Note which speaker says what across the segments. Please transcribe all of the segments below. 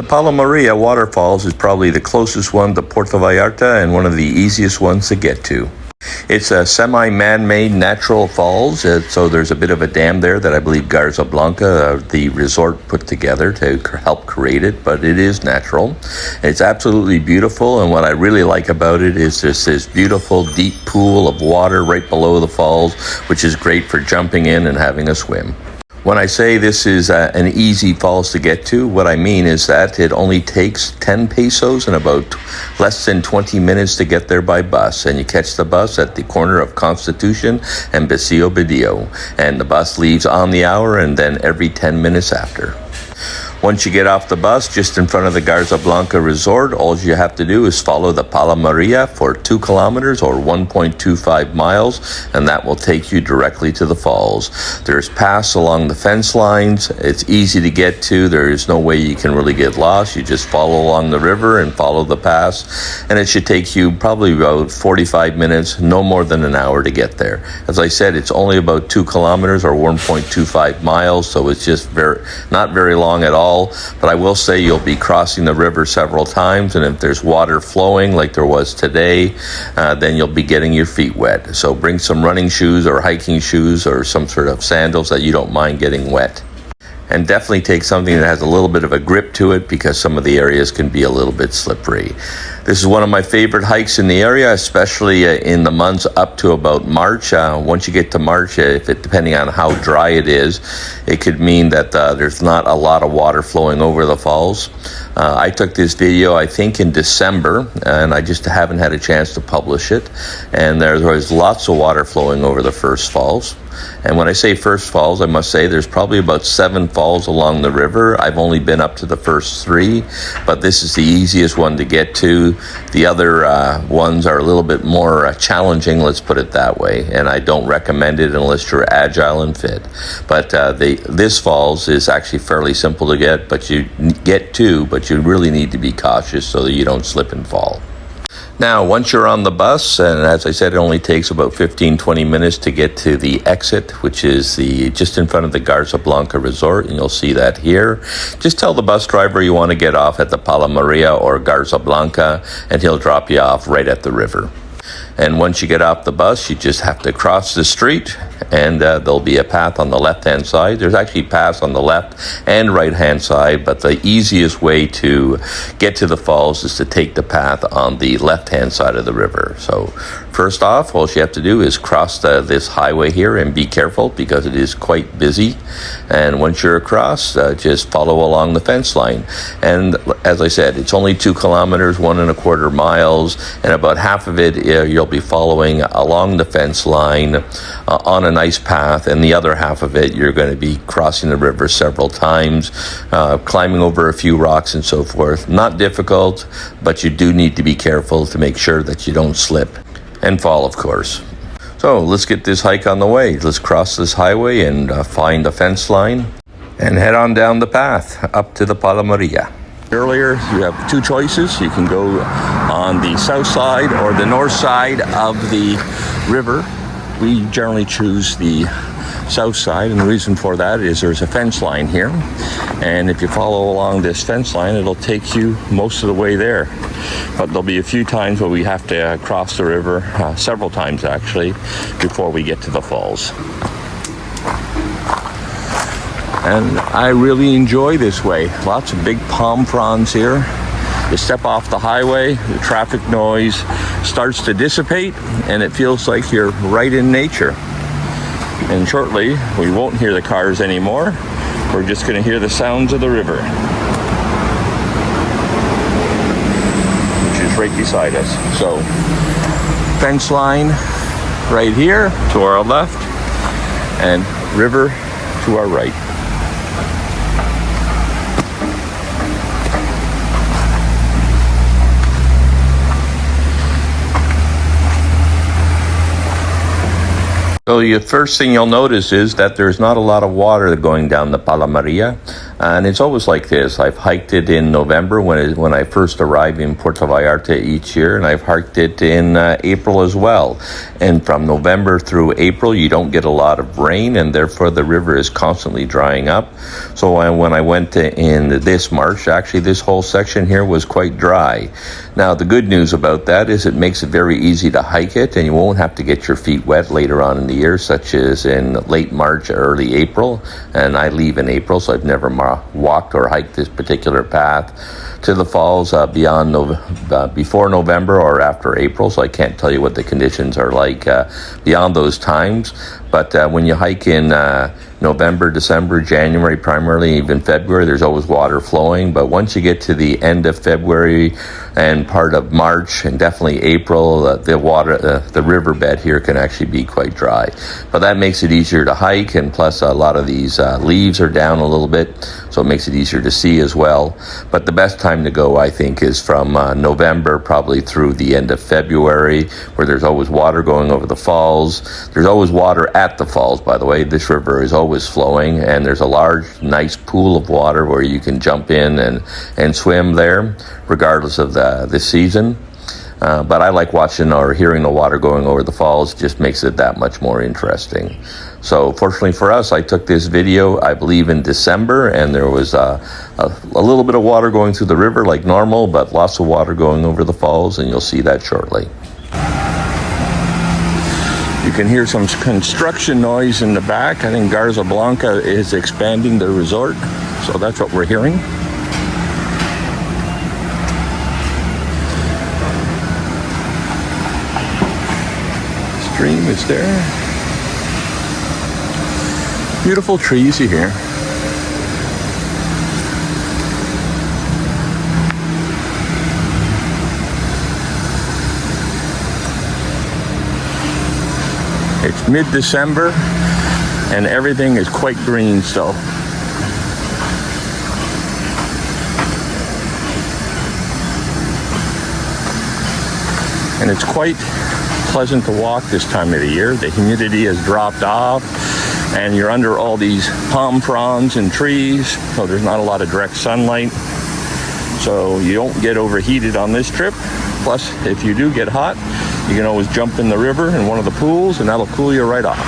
Speaker 1: Palo Waterfalls is probably the closest one to Puerto Vallarta and one of the easiest ones to get to. It's a semi-man-made natural falls, so there's a bit of a dam there that I believe Garza Blanca, the resort, put together to help create it, but it is natural. It's absolutely beautiful, and what I really like about it is there's this beautiful deep pool of water right below the falls, which is great for jumping in and having a swim. When I say this is an easy falls to get to, what I mean is that it only takes 10 pesos and about less than 20 minutes to get there by bus. And you catch the bus at the corner of Constitution and Basilio Badillo. And the bus leaves on the hour and then every 10 minutes after. Once you get off the bus, just in front of the Garza Blanca Resort, all you have to do is follow the Palo for 2 kilometers or 1.25 miles, and that will take you directly to the falls. There's paths along the fence lines. It's easy to get to. There is no way you can really get lost. You just follow along the river and follow the paths, and it should take you probably about 45 minutes, no more than an hour to get there. As I said, it's only about 2 kilometers or 1.25 miles, so it's just not very long at all. But I will say you'll be crossing the river several times, and if there's water flowing like there was today, then you'll be getting your feet wet. So bring some running shoes or hiking shoes or some sort of sandals that you don't mind getting wet. And definitely take something that has a little bit of a grip to it because some of the areas can be a little bit slippery. This is one of my favorite hikes in the area, especially in the months up to about March. Once you get to March, depending on how dry it is, it could mean that there's not a lot of water flowing over the falls. I took this video, I think, in December, and I just haven't had a chance to publish it. And there was lots of water flowing over the first falls. And when I say first falls, I must say there's probably about 7 falls along the river. I've only been up to the first 3, but this is the easiest one to get to. The other ones are a little bit more challenging, let's put it that way, and I don't recommend it unless you're agile and fit. But this falls is actually fairly simple to get, but you really need to be cautious so that you don't slip and fall. Now, once you're on the bus, and as I said, it only takes about 15-20 minutes to get to the exit, which is just in front of the Garza Blanca Resort, and you'll see that here. Just tell the bus driver you want to get off at the Palo or Garza Blanca, and he'll drop you off right at the river. And once you get off the bus, you just have to cross the street, and there'll be a path on the left-hand side. There's actually paths on the left and right-hand side, but the easiest way to get to the falls is to take the path on the left-hand side of the river. So first off, all you have to do is cross this highway here and be careful because it is quite busy. And once you're across, just follow along the fence line. And as I said, it's only 2 kilometers, 1.25 miles, and about half of it you'll be following along the fence line on a nice path, and the other half of it you're going to be crossing the river several times, climbing over a few rocks and so forth. Not difficult, but you do need to be careful to make sure that you don't slip and fall, of course. So let's get this hike on the way. Let's cross this highway and find the fence line and head on down the path up to the Palo. Earlier, you have 2 choices. You can go on the south side or the north side of the river. We generally choose the south side, and the reason for that is there's a fence line here, and if you follow along this fence line, it'll take you most of the way there. But there'll be a few times where we have to cross the river, several times actually, before we get to the falls. And I really enjoy this way. Lots of big palm fronds here. You step off the highway, the traffic noise starts to dissipate, and it feels like you're right in nature. And shortly, we won't hear the cars anymore. We're just going to hear the sounds of the river, which is right beside us. So, fence line right here to our left, and river to our right. So the first thing you'll notice is that there's not a lot of water going down the Palo. And it's always like this. I've hiked it in November when I first arrive in Puerto Vallarta each year, and I've hiked it in April as well. And from November through April, you don't get a lot of rain, and therefore the river is constantly drying up. So when I went in this March, actually this whole section here was quite dry. Now, the good news about that is it makes it very easy to hike it, and you won't have to get your feet wet later on in the year, such as in late March, early April. And I leave in April, so I've never walked or hiked this particular path to the falls before November or after April, so I can't tell you what the conditions are like beyond those times. But when you hike in November, December, January, primarily even February, there's always water flowing. But once you get to the end of February and part of March and definitely April, the riverbed here can actually be quite dry. But that makes it easier to hike, and plus a lot of these leaves are down a little bit, so it makes it easier to see as well. But the best time to go, I think, is from November probably through the end of February, where there's always water going over the falls. There's always water at the falls, by the way. This river is always flowing, and there's a large, nice pool of water where you can jump in and swim there, regardless of the season. But I like watching or hearing the water going over the falls. Just makes it that much more interesting. So fortunately for us, I took this video, I believe, in December, and there was a little bit of water going through the river like normal, but lots of water going over the falls, and you'll see that shortly. You can hear some construction noise in the back. I think Garza Blanca is expanding the resort, so that's what we're hearing. Stream is there. Beautiful trees you hear. It's mid-December and everything is quite green still. And it's quite pleasant to walk this time of the year. The humidity has dropped off, and you're under all these palm fronds and trees, so there's not a lot of direct sunlight. So you don't get overheated on this trip. Plus, if you do get hot, you can always jump in the river in one of the pools, and that'll cool you right off.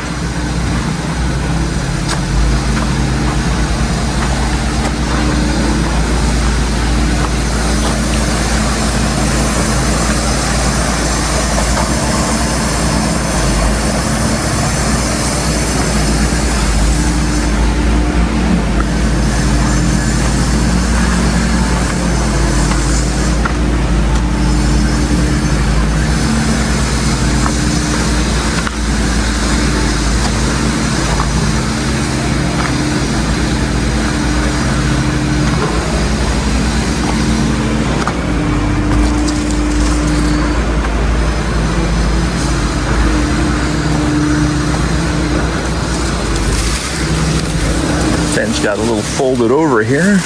Speaker 1: Fence got a little folded over here,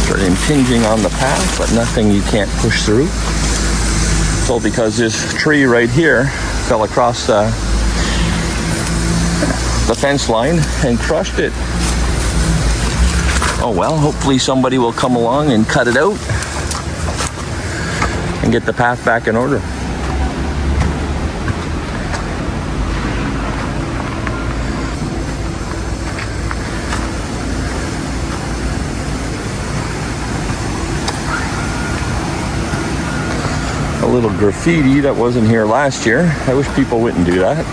Speaker 1: sort of impinging on the path, but nothing you can't push through. It's all because this tree right here fell across the fence line and crushed it. Oh well, hopefully somebody will come along and cut it out and get the path back in order. A little graffiti that wasn't here last year. I wish people wouldn't do that.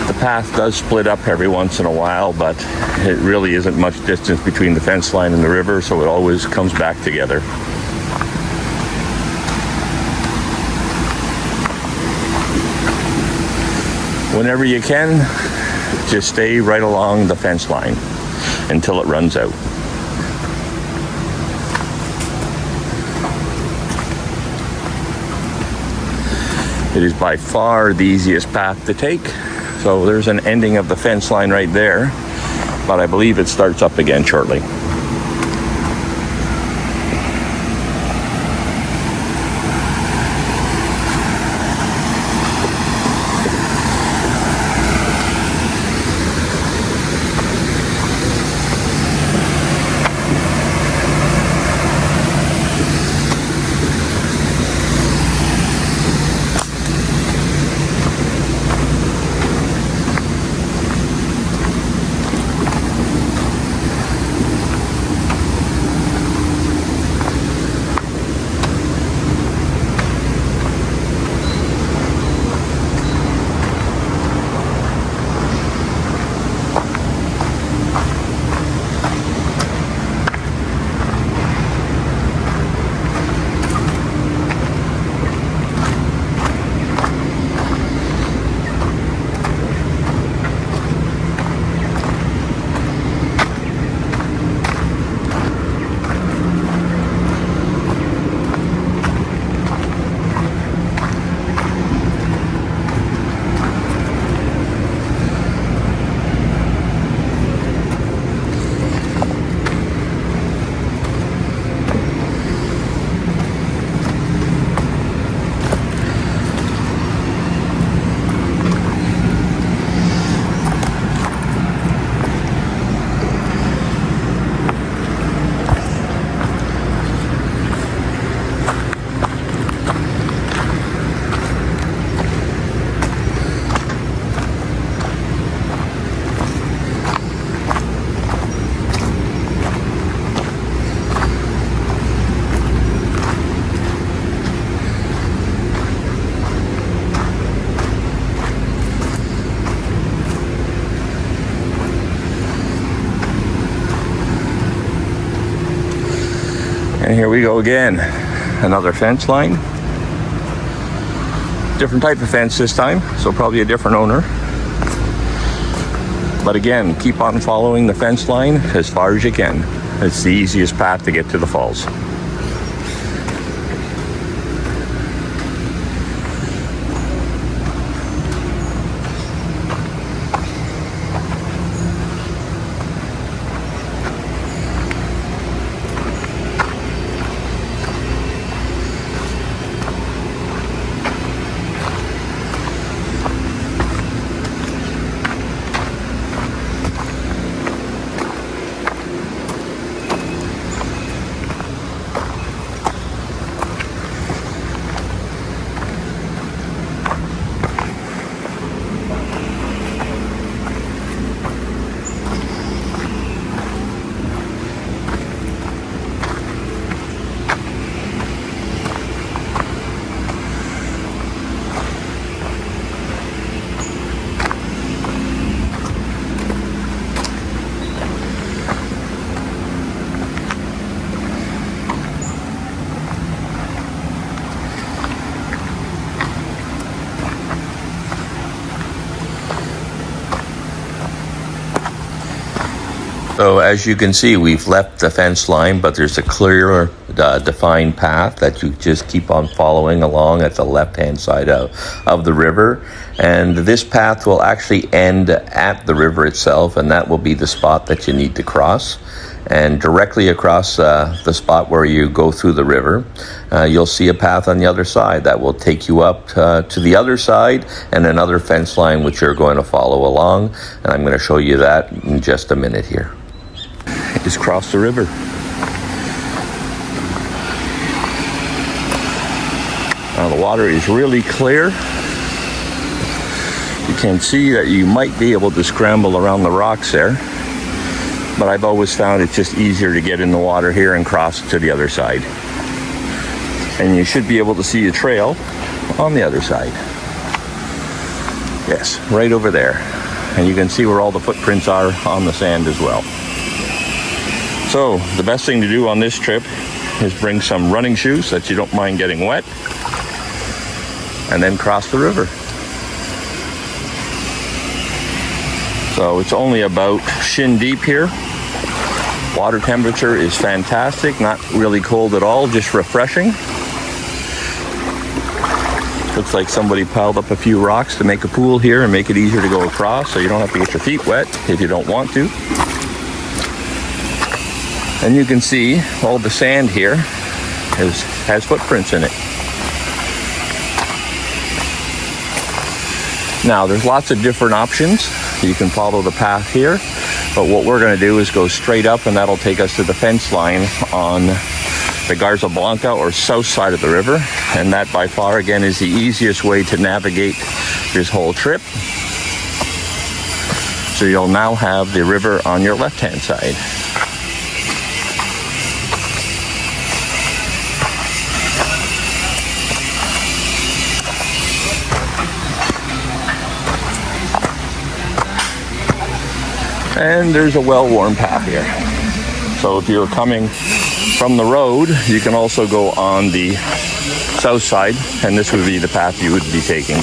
Speaker 1: The path does split up every once in a while, but it really isn't much distance between the fence line and the river, so it always comes back together. Whenever you can, just stay right along the fence line until it runs out. It is by far the easiest path to take. So there's an ending of the fence line right there, but I believe it starts up again shortly. And here we go again. Another fence line. Different type of fence this time, so probably a different owner. But again, keep on following the fence line as far as you can. It's the easiest path to get to the falls. So as you can see, we've left the fence line, but there's a clear, defined path that you just keep on following along at the left-hand side of the river. And this path will actually end at the river itself, and that will be the spot that you need to cross. And directly across the spot where you go through the river, you'll see a path on the other side that will take you up to the other side and another fence line which you're going to follow along. And I'm going to show you that in just a minute here. Just cross the river. Now the water is really clear. You can see that you might be able to scramble around the rocks there, but I've always found it's just easier to get in the water here and cross to the other side. And you should be able to see a trail on the other side. Yes, right over there. And you can see where all the footprints are on the sand as well. So the best thing to do on this trip is bring some running shoes so that you don't mind getting wet, and then cross the river. So it's only about shin deep here. Water temperature is fantastic, not really cold at all, just refreshing. For Looks like somebody piled up a few rocks to make a pool here and make it easier to go across, so you don't have to get your feet wet if you don't want to. And you can see all the sand here has footprints in it. Now, there's lots of different options. You can follow the path here, but what we're going to do is go straight up, and that'll take us to the fence line on the Garza Blanca, or south side of the river. And that by far, again, is the easiest way to navigate this whole trip. So you'll now have the river on your left-hand side. And there's a well-worn path here. So if you're coming from the road, you can also go on the south side, and this would be the path you would be taking.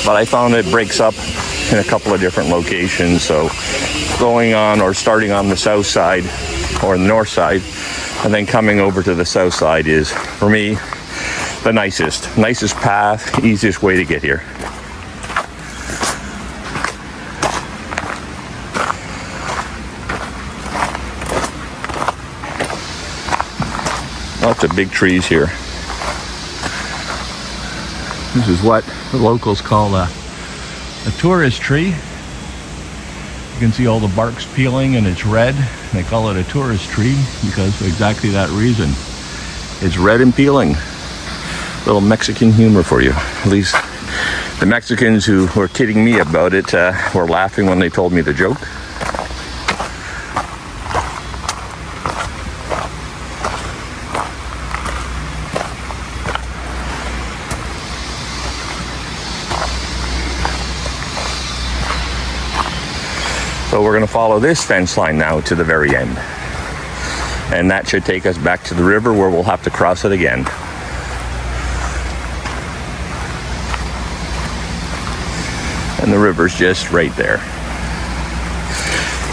Speaker 1: But I found it breaks up in a couple of different locations, so going on or starting on the south side or the north side and then coming over to the south side is, for me, the nicest path, easiest way to get here. Lots of big trees here. This is what the locals call a tourist tree. You can see all the bark's peeling and it's red. They call it a tourist tree because of exactly that reason. It's red and peeling. Little Mexican humor for you. At least the Mexicans who were kidding me about it were laughing when they told me the joke. So we're going to follow this fence line now to the very end. And that should take us back to the river where we'll have to cross it again. And the river's just right there.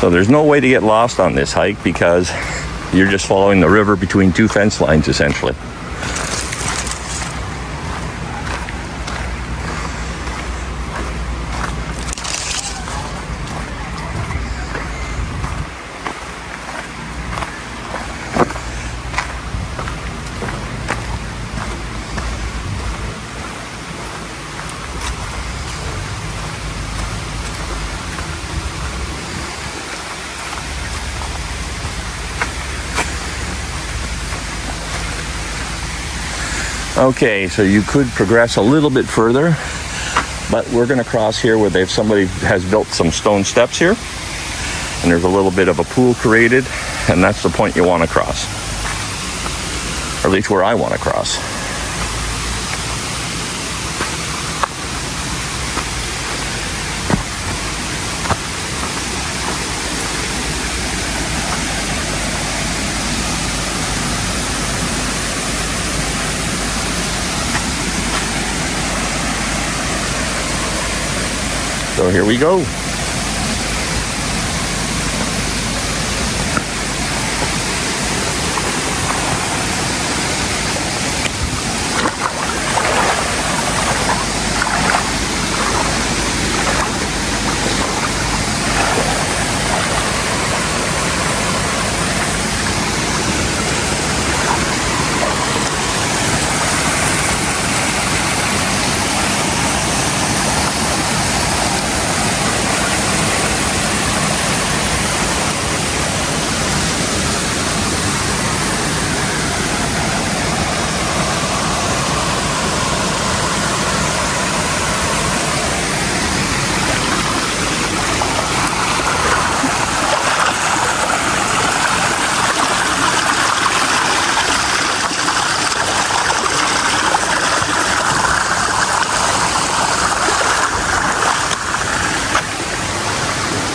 Speaker 1: So there's no way to get lost on this hike because you're just following the river between two fence lines essentially. Okay, so you could progress a little bit further, but we're going to cross here where somebody has built some stone steps here, and there's a little bit of a pool created, and that's the point you want to cross, or at least where I want to cross. So here we go.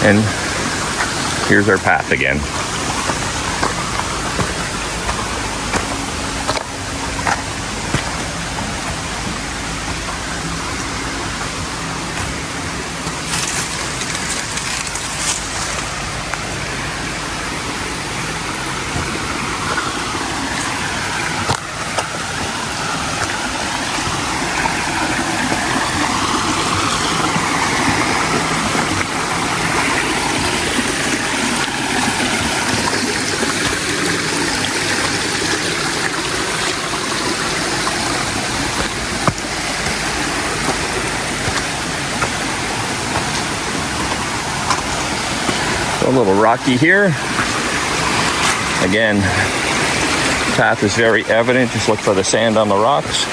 Speaker 1: And here's our path again. A little rocky here. Again, path is very evident. Just look for the sand on the rocks.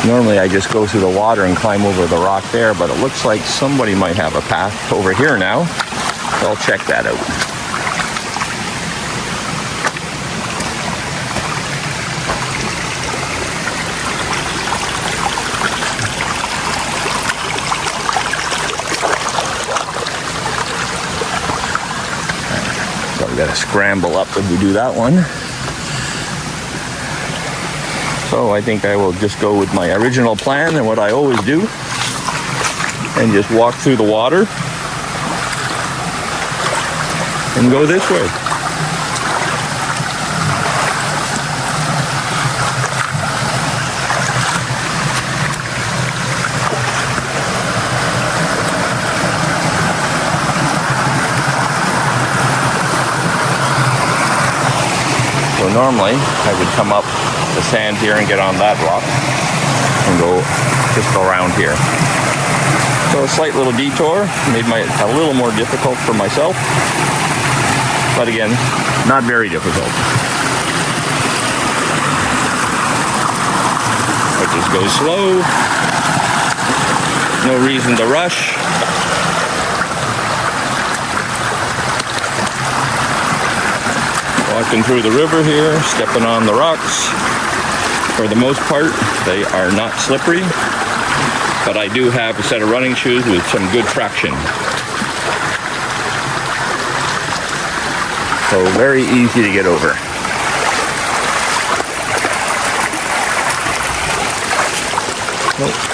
Speaker 1: Normally I just go through the water and climb over the rock there, but it looks like somebody might have a path over here now. So I'll check that out. So we got to scramble up if we do that one. So I think I will just go with my original plan and what I always do, and just walk through the water and go this way. So normally I would come up the sand here and get on that rock and just go around here. So a slight little detour made a little more difficult for myself, but again, not very difficult. I just go slow, no reason to rush. Walking through the river here, stepping on the rocks. For the most part, they are not slippery, but I do have a set of running shoes with some good traction. So very easy to get over. Oh.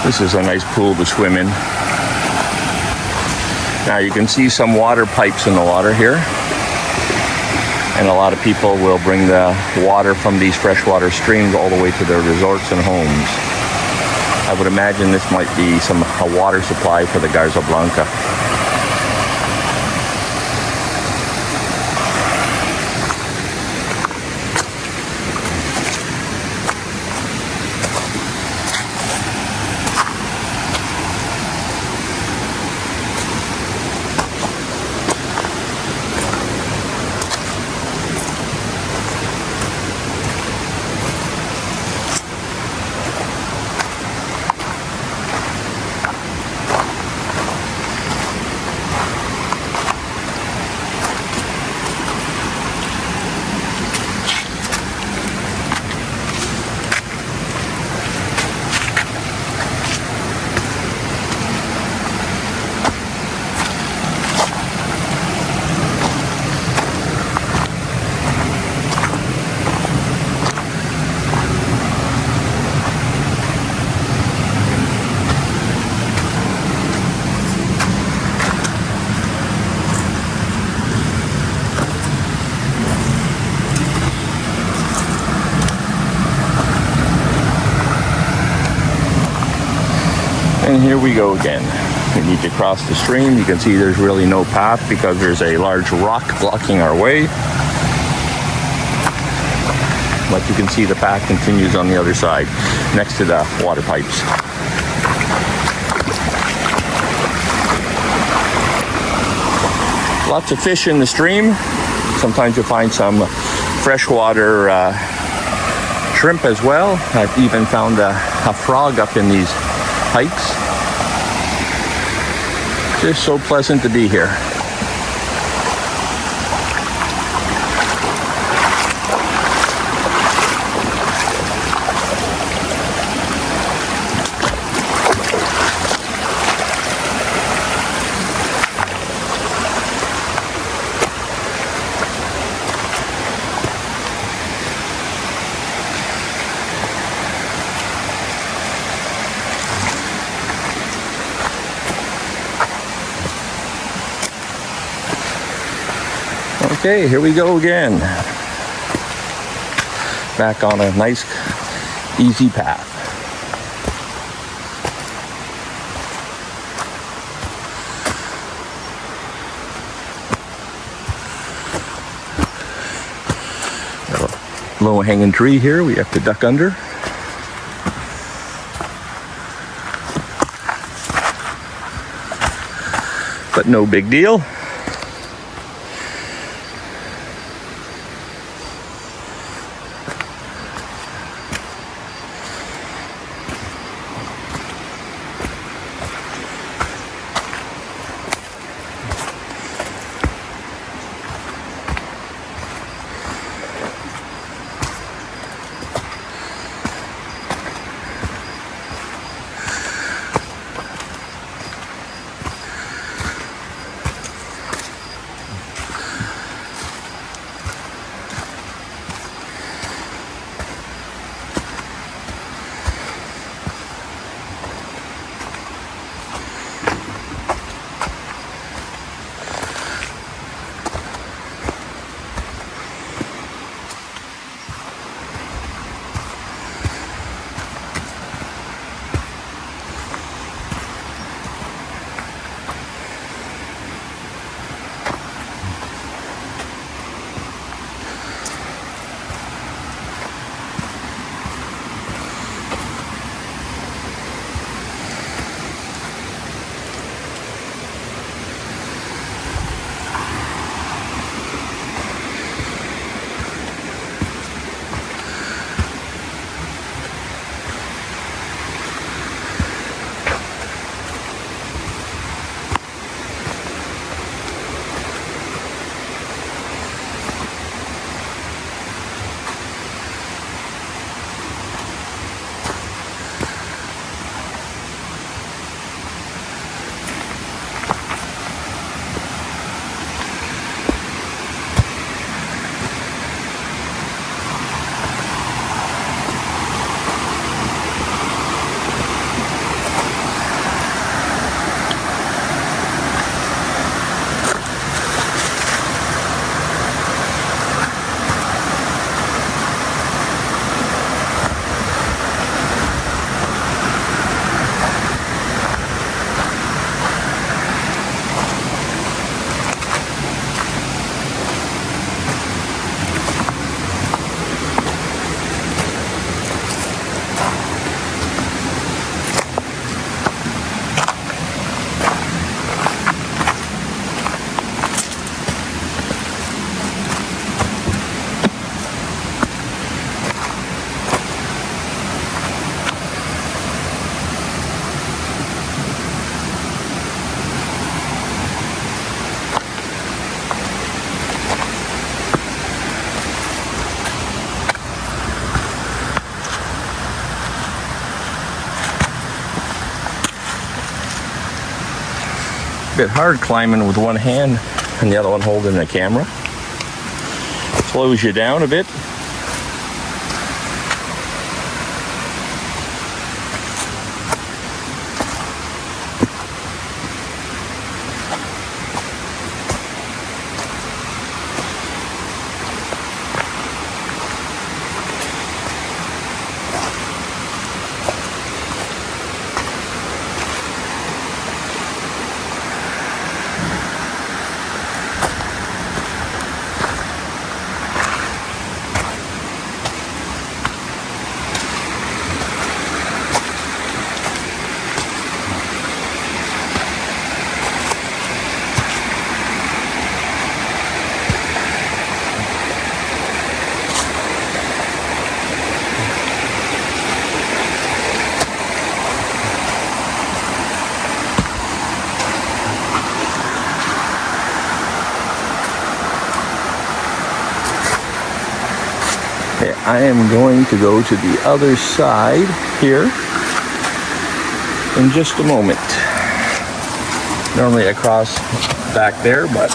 Speaker 1: This is a nice pool to swim in. Now you can see some water pipes in the water here. And a lot of people will bring the water from these freshwater streams all the way to their resorts and homes. I would imagine this might be a water supply for the Garza Blanca. And here we go again. We need to cross the stream. You can see there's really no path because there's a large rock blocking our way. But you can see the path continues on the other side, next to the water pipes. Lots of fish in the stream. Sometimes you'll find some freshwater shrimp as well. I've even found a frog up in these hikes. Just so pleasant to be here. Okay, here we go again. Back on a nice, easy path. Got a low-hanging tree here we have to duck under. But no big deal. Bit hard climbing with one hand and the other one holding the camera. Slows you down a bit. I am going to go to the other side here in just a moment. Normally I cross back there, but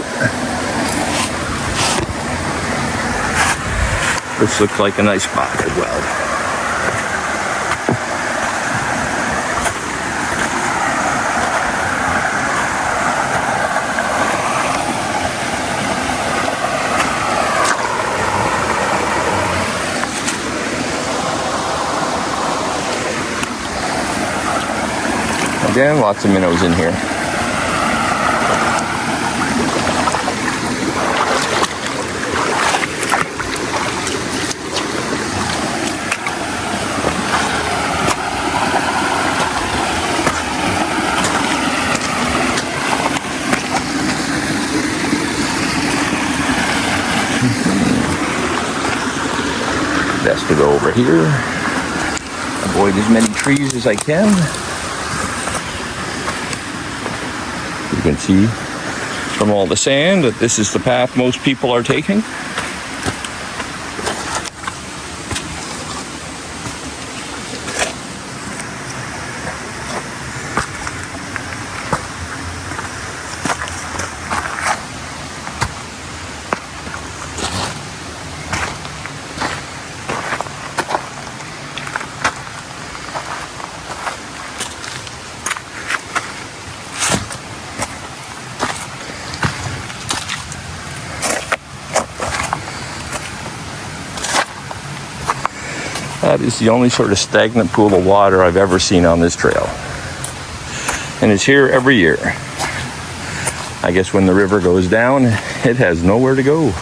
Speaker 1: this looks like a nice spot as well. Again, lots of minnows in here. Best to go over here. Avoid as many trees as I can. You can see from all the sand that this is the path most people are taking. That is the only sort of stagnant pool of water I've ever seen on this trail. And it's here every year. I guess when the river goes down, it has nowhere to go.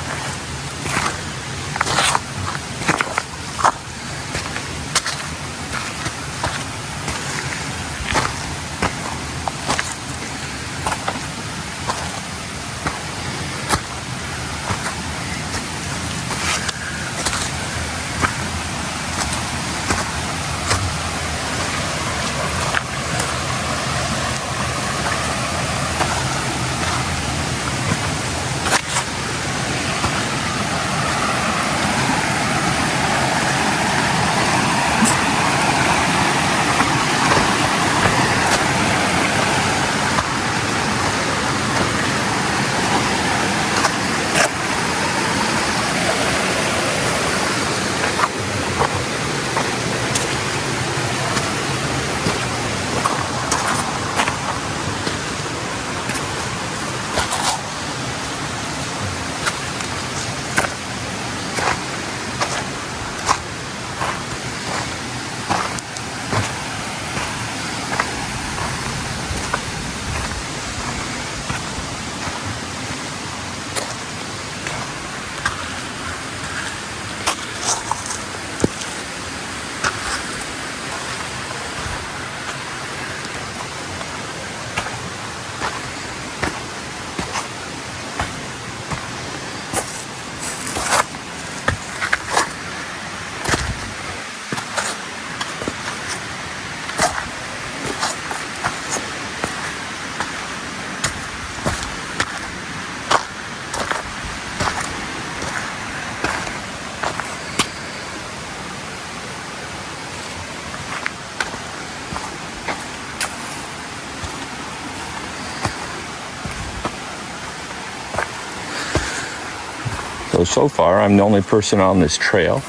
Speaker 1: So far, I'm the only person on this trail.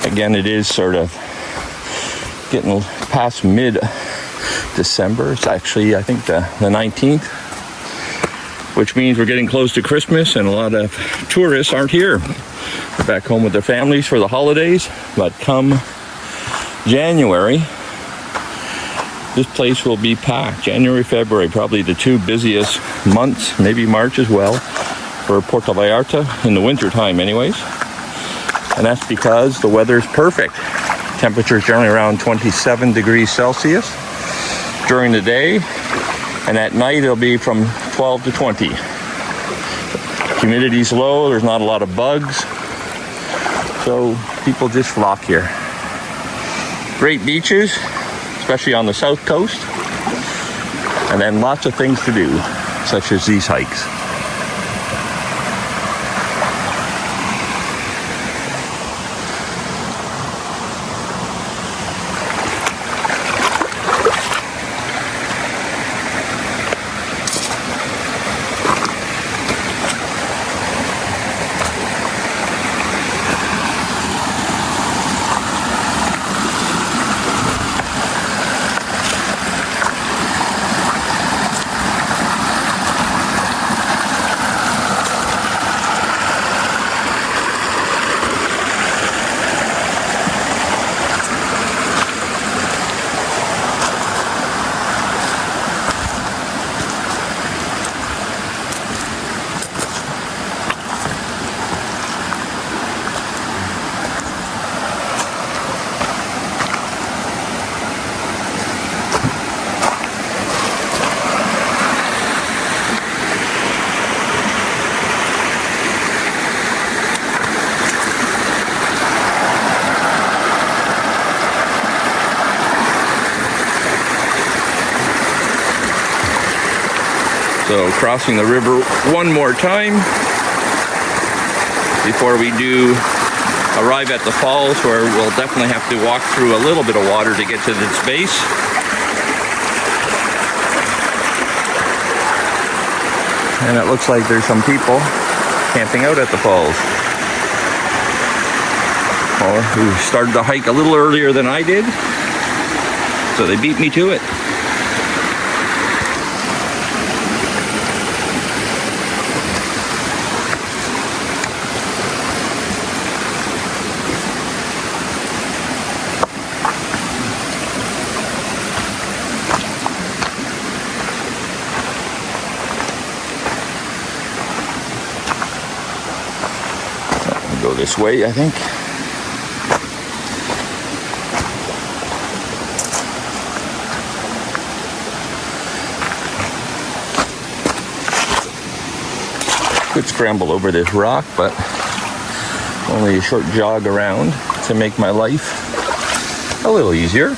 Speaker 1: Again, it is sort of getting past mid-December. It's actually, I think, the 19th, which means we're getting close to Christmas, and a lot of tourists aren't here. They're back home with their families for the holidays. But come January, this place will be packed. January, February, probably the two busiest months, maybe March as well, for Puerto Vallarta in the winter time anyways. And that's because the weather's perfect. Temperature is generally around 27 degrees Celsius during the day, and at night it'll be from 12 to 20. Humidity's low, there's not a lot of bugs, so people just flock here. Great beaches, especially on the south coast, and then lots of things to do, such as these hikes. So crossing the river one more time before we do arrive at the falls, where we'll definitely have to walk through a little bit of water to get to its base. And it looks like there's some people camping out at the falls. Or who started the hike a little earlier than I did, so they beat me to it. Go this way, I think. Could scramble over this rock, but only a short jog around to make my life a little easier.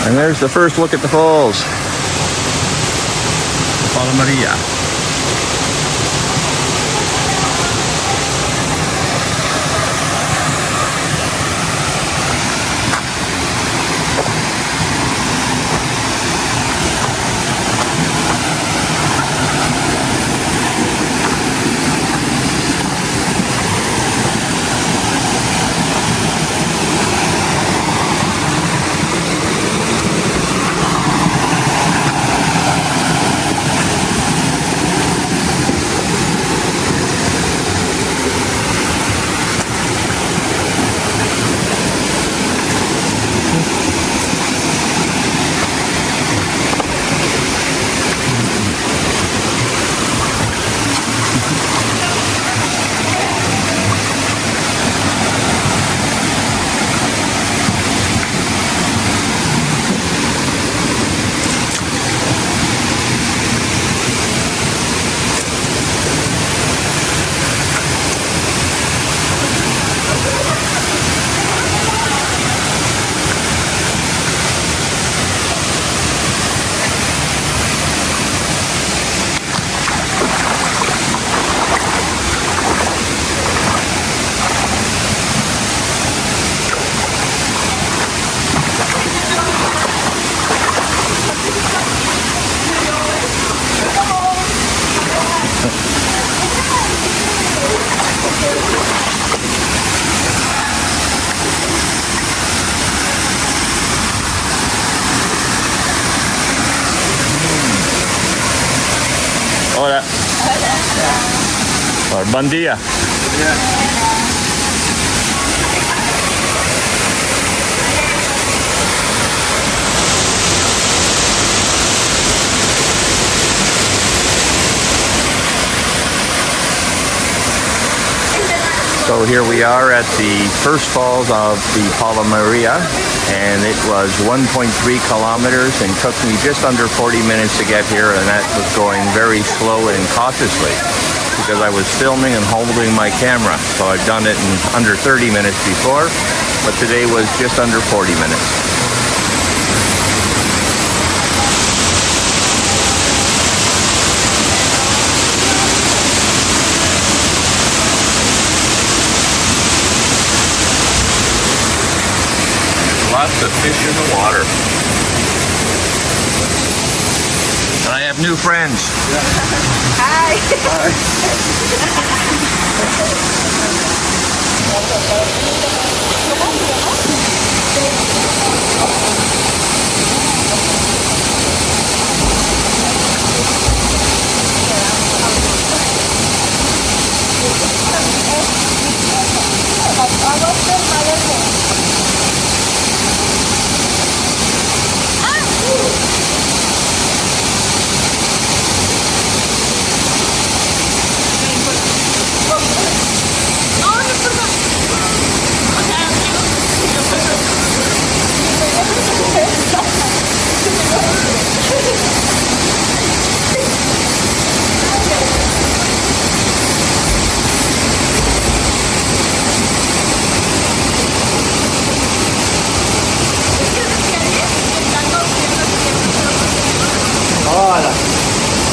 Speaker 1: And there's the first look at the falls. Palo Maria. Hola. Or buen día. So here we are at the first falls of the Palo, and it was 1.3 kilometers and took me just under 40 minutes to get here, and that was going very slow and cautiously because I was filming and holding my camera. So I've done it in under 30 minutes before, but today was just under 40 minutes. Lots of fish in the water. And I have new friends.
Speaker 2: Hi.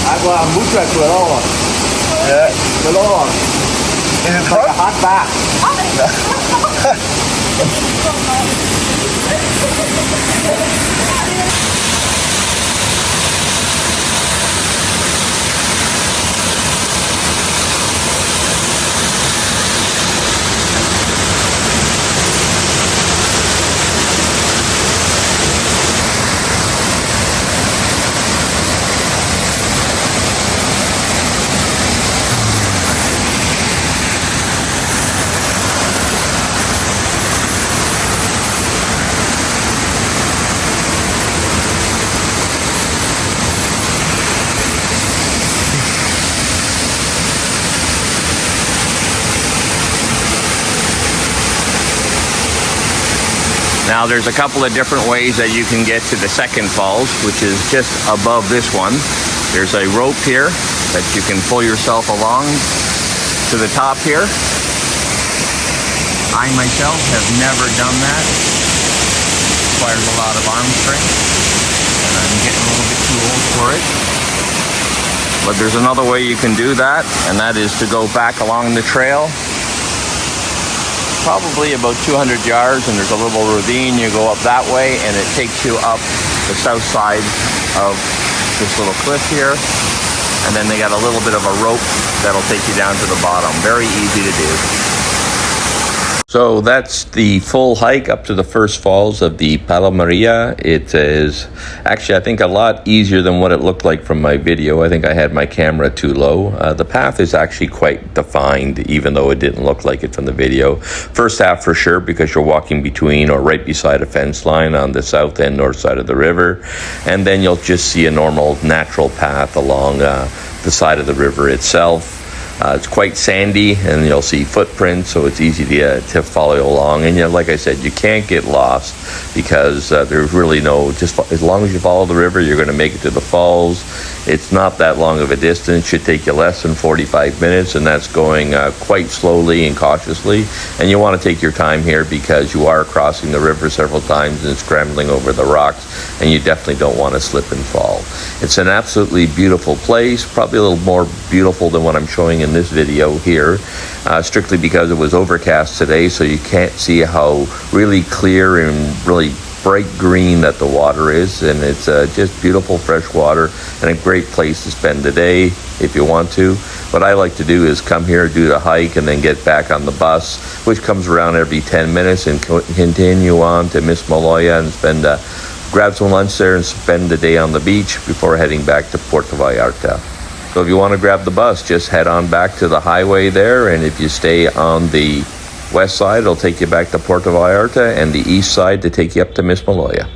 Speaker 3: Agua mucho calor. Calor. And it's like a hot bath.
Speaker 1: Now there's a couple of different ways that you can get to the second falls, which is just above this one. There's a rope here that you can pull yourself along to the top here. I myself have never done that. Requires a lot of arm strength, and I'm getting a little bit too old for it. But there's another way you can do that, and that is to go back along the trail. Probably about 200 yards, and there's a little ravine. You go up that way and it takes you up the south side of this little cliff here, and then they got a little bit of a rope that'll take you down to the bottom. Very easy to do. So that's the full hike up to the first falls of the Palo. It is actually, I think, a lot easier than what it looked like from my video. I think I had my camera too low. The path is actually quite defined, even though it didn't look like it from the video. First half for sure, because you're walking between or right beside a fence line on the south and north side of the river. And then you'll just see a normal natural path along the side of the river itself. It's quite sandy, and you'll see footprints, so it's easy to follow along. And like I said, you can't get lost because there's really just as long as you follow the river, you're going to make it to the falls. It's not that long of a distance. Should take you less than 45 minutes, and that's going quite slowly and cautiously. And you want to take your time here because you are crossing the river several times and scrambling over the rocks, and you definitely don't want to slip and fall. It's an absolutely beautiful place, probably a little more beautiful than what I'm showing in this video here, strictly because it was overcast today, so you can't see how really clear and really bright green that the water is, and it's just beautiful fresh water and a great place to spend the day if you want to. What I like to do is come here, do the hike, and then get back on the bus, which comes around every 10 minutes, and continue on to Miss Maloya and grab some lunch there and spend the day on the beach before heading back to Puerto Vallarta. So if you want to grab the bus, just head on back to the highway there, and if you stay on the west side, it'll take you back to Puerto Vallarta, and the east side to take you up to Miss Maloya.